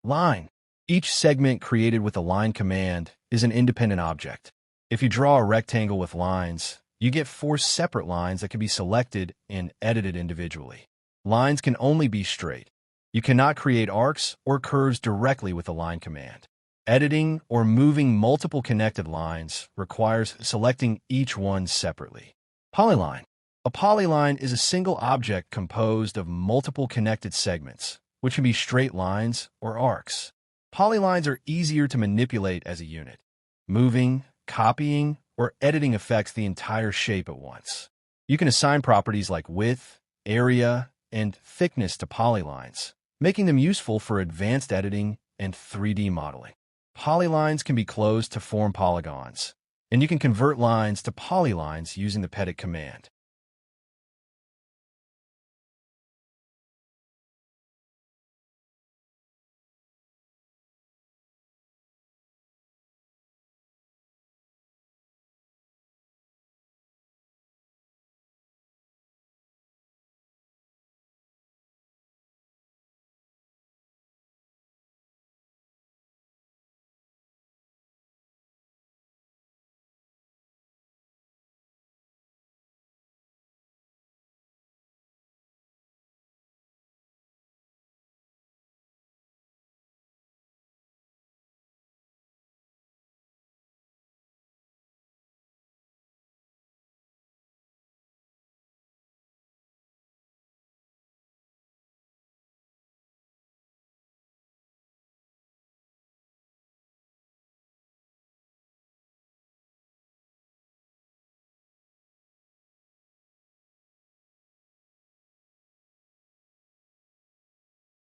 Line. Each segment created with the line command is an independent object. If you draw a rectangle with lines, you get 4 separate lines that can be selected and edited individually. Lines can only be straight. You cannot create arcs or curves directly with the line command. Editing or moving multiple connected lines requires selecting each one separately. Polyline. A polyline is a single object composed of multiple connected segments, which can be straight lines or arcs. Polylines are easier to manipulate as a unit. Moving, copying, or editing affects the entire shape at once. You can assign properties like width, area, and thickness to polylines, making them useful for advanced editing and 3D modeling. Polylines can be closed to form polygons, and you can convert lines to polylines using the pedit command.